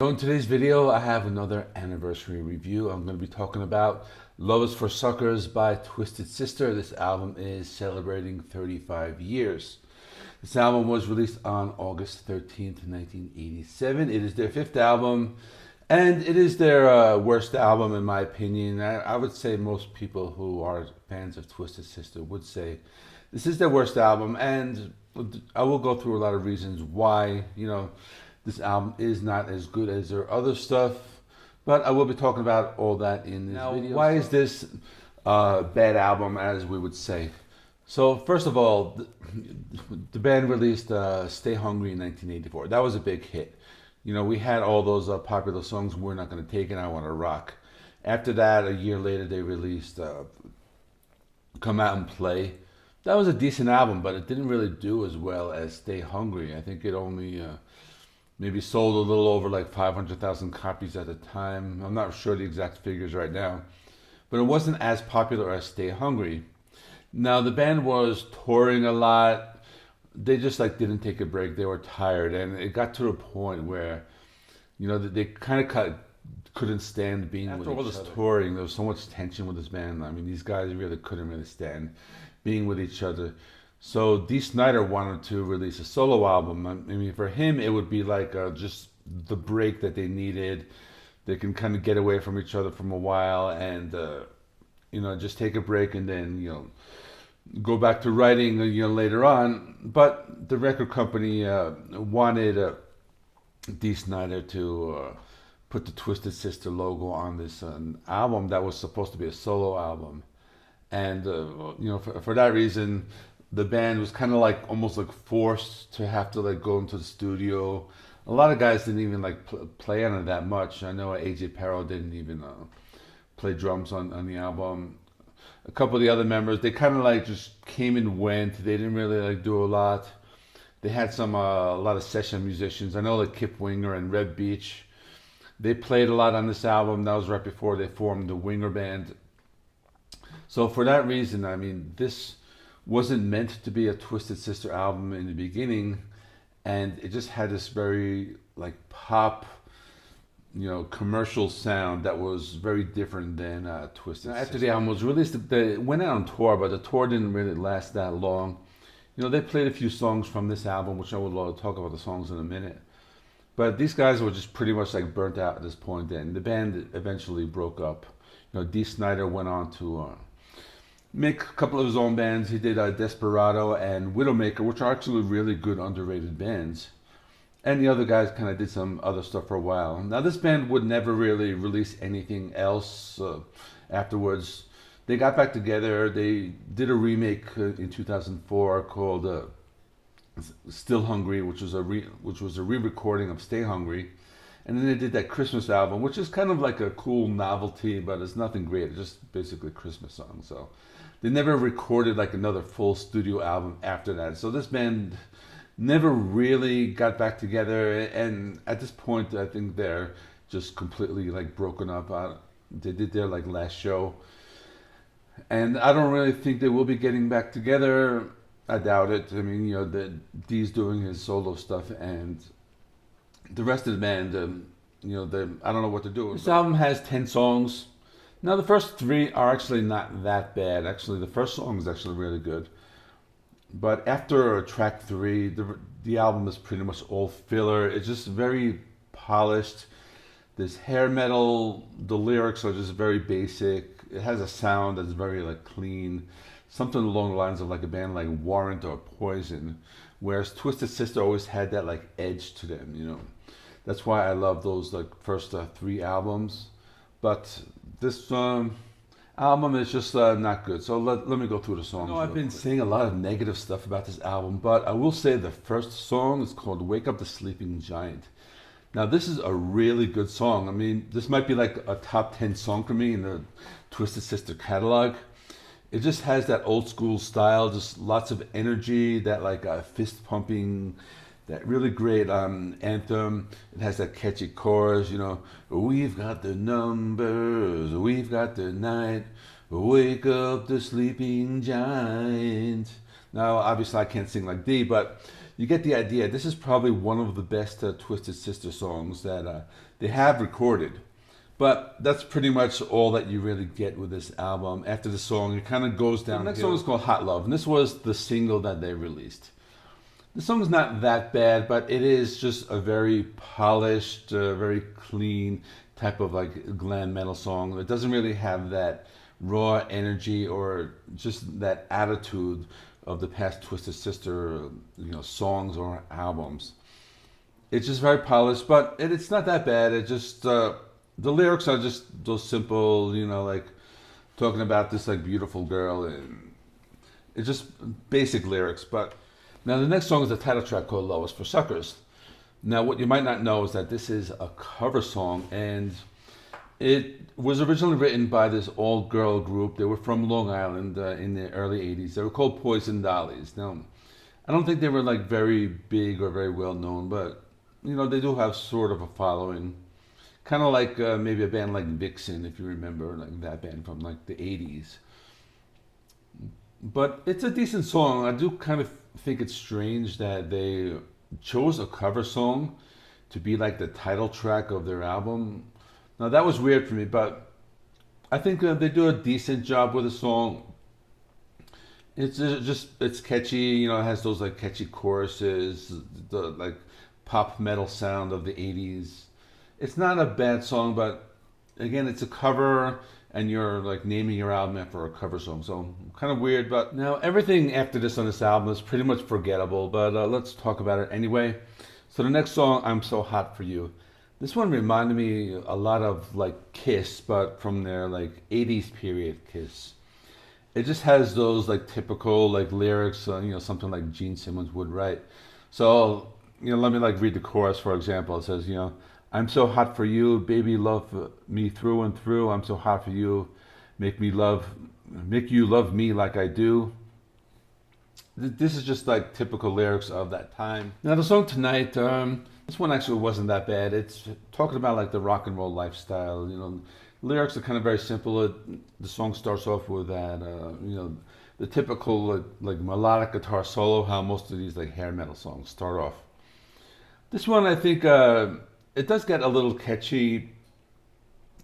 So in today's video, I have another anniversary review. I'm going to be talking about Love is for Suckers by Twisted Sister. This album is celebrating 35 years. This album was released on August 13th, 1987. It is their fifth album, and it is their worst album in my opinion. I would say most people who are fans of Twisted Sister would say this is their worst album, and I will go through a lot of reasons why, this album is not as good as their other stuff, but I will be talking about all that in this video. Why is this bad album, as we would say? So first of all, the band released Stay Hungry in 1984. That was a big hit. We had all those popular songs, We're Not Gonna Take It, I Wanna Rock. After that, a year later, they released Come Out and Play. That was a decent album, but it didn't really do as well as Stay Hungry. I think it only maybe sold a little over like 500,000 copies at the time. I'm not sure the exact figures right now, but it wasn't as popular as Stay Hungry. Now the band was touring a lot. They just didn't take a break. They were tired, and it got to a point where, they kind of couldn't stand being with each other. After all this touring, there was so much tension with this band. I mean, these guys really couldn't really stand being with each other. So Dee Snider wanted to release a solo album. I mean, for him, it would be like just the break that they needed. They can kind of get away from each other for a while and, just take a break and then, go back to writing, later on. But the record company wanted Dee Snider to put the Twisted Sister logo on this album that was supposed to be a solo album. And, for that reason, the band was kind of almost forced to have to go into the studio. A lot of guys didn't even play on it that much. I know AJ Perro didn't even play drums on the album. A couple of the other members, they kind of just came and went. They didn't really do a lot. They had a lot of session musicians. I know Kip Winger and Red Beach. They played a lot on this album. That was right before they formed the Winger Band. So for that reason, I mean, this wasn't meant to be a Twisted Sister album in the beginning, and it just had this very pop, commercial sound that was very different than Twisted Sister. After the album was released, they went out on tour, but the tour didn't really last that long. They played a few songs from this album, which I will talk about the songs in a minute. But these guys were just pretty much burnt out at this point, and the band eventually broke up. Dee Snider went on to make a couple of his own bands. He did Desperado and Widowmaker, which are actually really good underrated bands. And the other guys kind of did some other stuff for a while. Now this band would never really release anything else afterwards. They got back together. They did a remake in 2004 called Still Hungry, which was a re-recording of Stay Hungry. And then they did that Christmas album, which is kind of a cool novelty, but it's nothing great. It's just basically a Christmas song. So they never recorded another full studio album after that. So this band never really got back together. And at this point, I think they're just completely broken up. They did their last show. And I don't really think they will be getting back together. I doubt it. I mean, Dee's doing his solo stuff, and the rest of the band, I don't know what to do. This album has 10 songs. Now, the first 3 are actually not that bad. Actually, the first song is actually really good. But after track 3, the album is pretty much all filler. It's just very polished. There's hair metal. The lyrics are just very basic. It has a sound that's very clean. Something along the lines of a band like Warrant or Poison. Whereas Twisted Sister always had that edge to them, That's why I love those first 3 albums. But this album is just not good. So let me go through the songs. I've been saying a lot of negative stuff about this album, but I will say the first song is called Wake Up the Sleeping Giant. Now this is a really good song. I mean, this might be a top 10 song for me in the Twisted Sister catalog. It just has that old school style, just lots of energy, that fist pumping, that really great anthem. It has that catchy chorus, we've got the numbers, we've got the night, wake up the sleeping giant. Now, obviously I can't sing like Dee, but you get the idea. This is probably one of the best Twisted Sister songs that they have recorded. But that's pretty much all that you really get with this album. After the song, it kind of goes down. The next song is called Hot Love, and this was the single that they released. The song is not that bad, but it is just a very polished, very clean type of like glam metal song. It doesn't really have that raw energy or just that attitude of the past Twisted Sister, songs or albums. It's just very polished, but it's not that bad. It just the lyrics are just those simple, like talking about this like beautiful girl, and it's just basic lyrics. But now the next song is a title track called "Love Is for Suckers." Now, what you might not know is that this is a cover song, and it was originally written by this all-girl group. They were from Long Island in the early '80s. They were called Poison Dollies. Now, I don't think they were like very big or very well known, but they do have sort of a following. Kind of like maybe a band like Vixen, if you remember, like that band from like the '80s. But it's a decent song. I do kind of think it's strange that they chose a cover song to be like the title track of their album. Now that was weird for me, but I think they do a decent job with the song. It's catchy, it has those like catchy choruses, the like pop metal sound of the '80s. It's not a bad song, but again, it's a cover, and you're like naming your album after a cover song, so kind of weird. But now everything after this on this album is pretty much forgettable, but let's talk about it anyway. So the next song, "I'm So Hot For You." This one reminded me a lot of like Kiss, but from their like '80s period Kiss. It just has those like typical like lyrics, something like Gene Simmons would write. So let me like read the chorus, for example. It says, "I'm so hot for you, baby, love me through and through. I'm so hot for you, make you love me like I do." This is just like typical lyrics of that time. Now the song tonight, this one actually wasn't that bad. It's talking about like the rock and roll lifestyle. Lyrics are kind of very simple. The song starts off with that, the typical like melodic guitar solo. How most of these like hair metal songs start off. This one, I think. It does get a little catchy.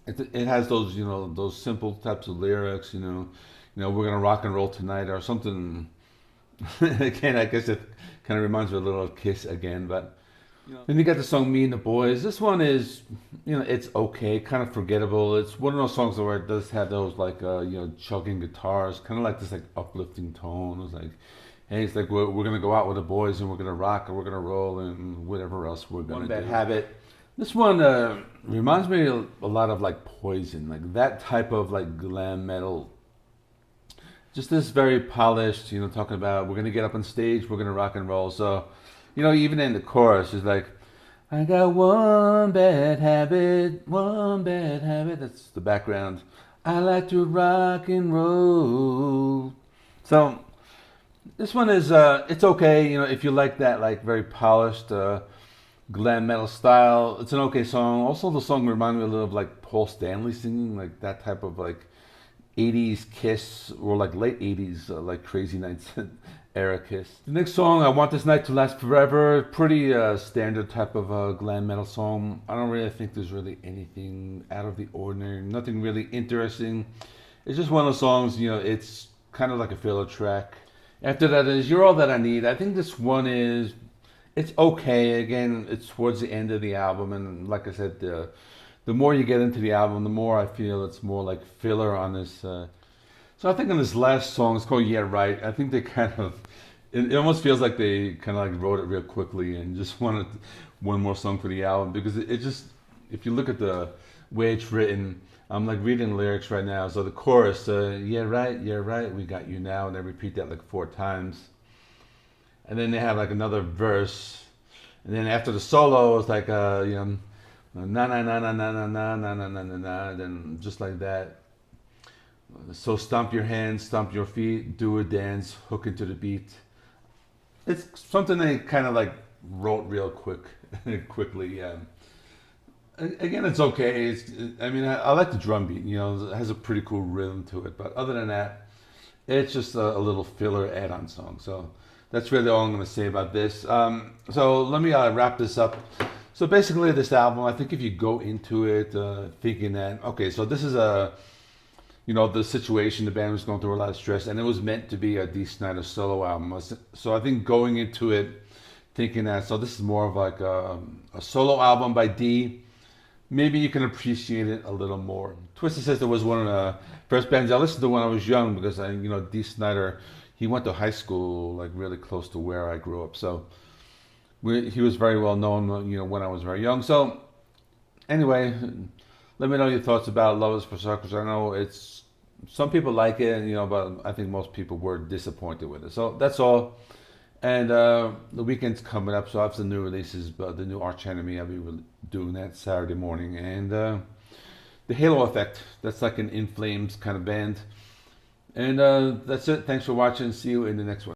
It has those, those simple types of lyrics. We're gonna rock and roll tonight or something. Again, I guess it kind of reminds me a little of Kiss again. But then you got the song "Me and the Boys." This one is, it's okay, kind of forgettable. It's one of those songs where it does have those like, chugging guitars, kind of like this like uplifting tone. It's like, hey, it's like we're gonna go out with the boys and we're gonna rock and we're gonna roll and whatever else we're gonna do. One Bad Habit. This one reminds me a lot of like Poison, like that type of like glam metal. Just this very polished, talking about we're gonna get up on stage, we're gonna rock and roll. So, even in the chorus, it's like, "I got one bad habit, one bad habit." That's the background. "I like to rock and roll." So this one is it's okay, if you like that like very polished glam metal style. It's an okay song. Also, the song reminded me a little of like Paul Stanley singing, like that type of like '80s Kiss or like late '80s like Crazy Nights era Kiss. The next song, "I Want This Night to Last Forever," pretty standard type of glam metal song. I don't really think there's really anything out of the ordinary, nothing really interesting. It's just one of those songs, it's kind of like a filler track. After that is "You're All That I Need." I think this one is, it's okay. Again, it's towards the end of the album, and like I said, the more you get into the album, the more I feel it's more like filler on this. So I think on this last song, it's called "Yeah Right." I think they kind of, it almost feels like they kind of like wrote it real quickly and just wanted one more song for the album, because it just, if you look at the way it's written, I'm like reading the lyrics right now. So the chorus, "Yeah right, we got you now," and they repeat that like 4 times. And then they have like another verse, and then after the solo, it's like na na na na na na na na na na na na, then just like that. "So stomp your hands, stomp your feet, do a dance, hook into the beat." It's something they kind of like wrote real quickly. Again, it's okay. I like the drum beat. It has a pretty cool rhythm to it. But other than that, it's just a little filler add-on song. So that's really all I'm going to say about this. So let me wrap this up. So basically, this album, I think if you go into it thinking that, okay, so this is the situation, the band was going through a lot of stress, and it was meant to be a Dee Snider solo album. So I think going into it thinking that, so this is more of like a solo album by Dee, maybe you can appreciate it a little more. Twisted Sister was one of the first bands I listened to when I was young because Dee Snider, he went to high school like really close to where I grew up. So he was very well known, when I was very young. So anyway, let me know your thoughts about Love Is for Suckers. I know some people like it, but I think most people were disappointed with it. So that's all. And the weekend's coming up, so I have some new releases. But the new Arch Enemy, I'll be doing that Saturday morning. And the Halo Effect, that's like an In Flames kind of band. And that's it. Thanks for watching. See you in the next one.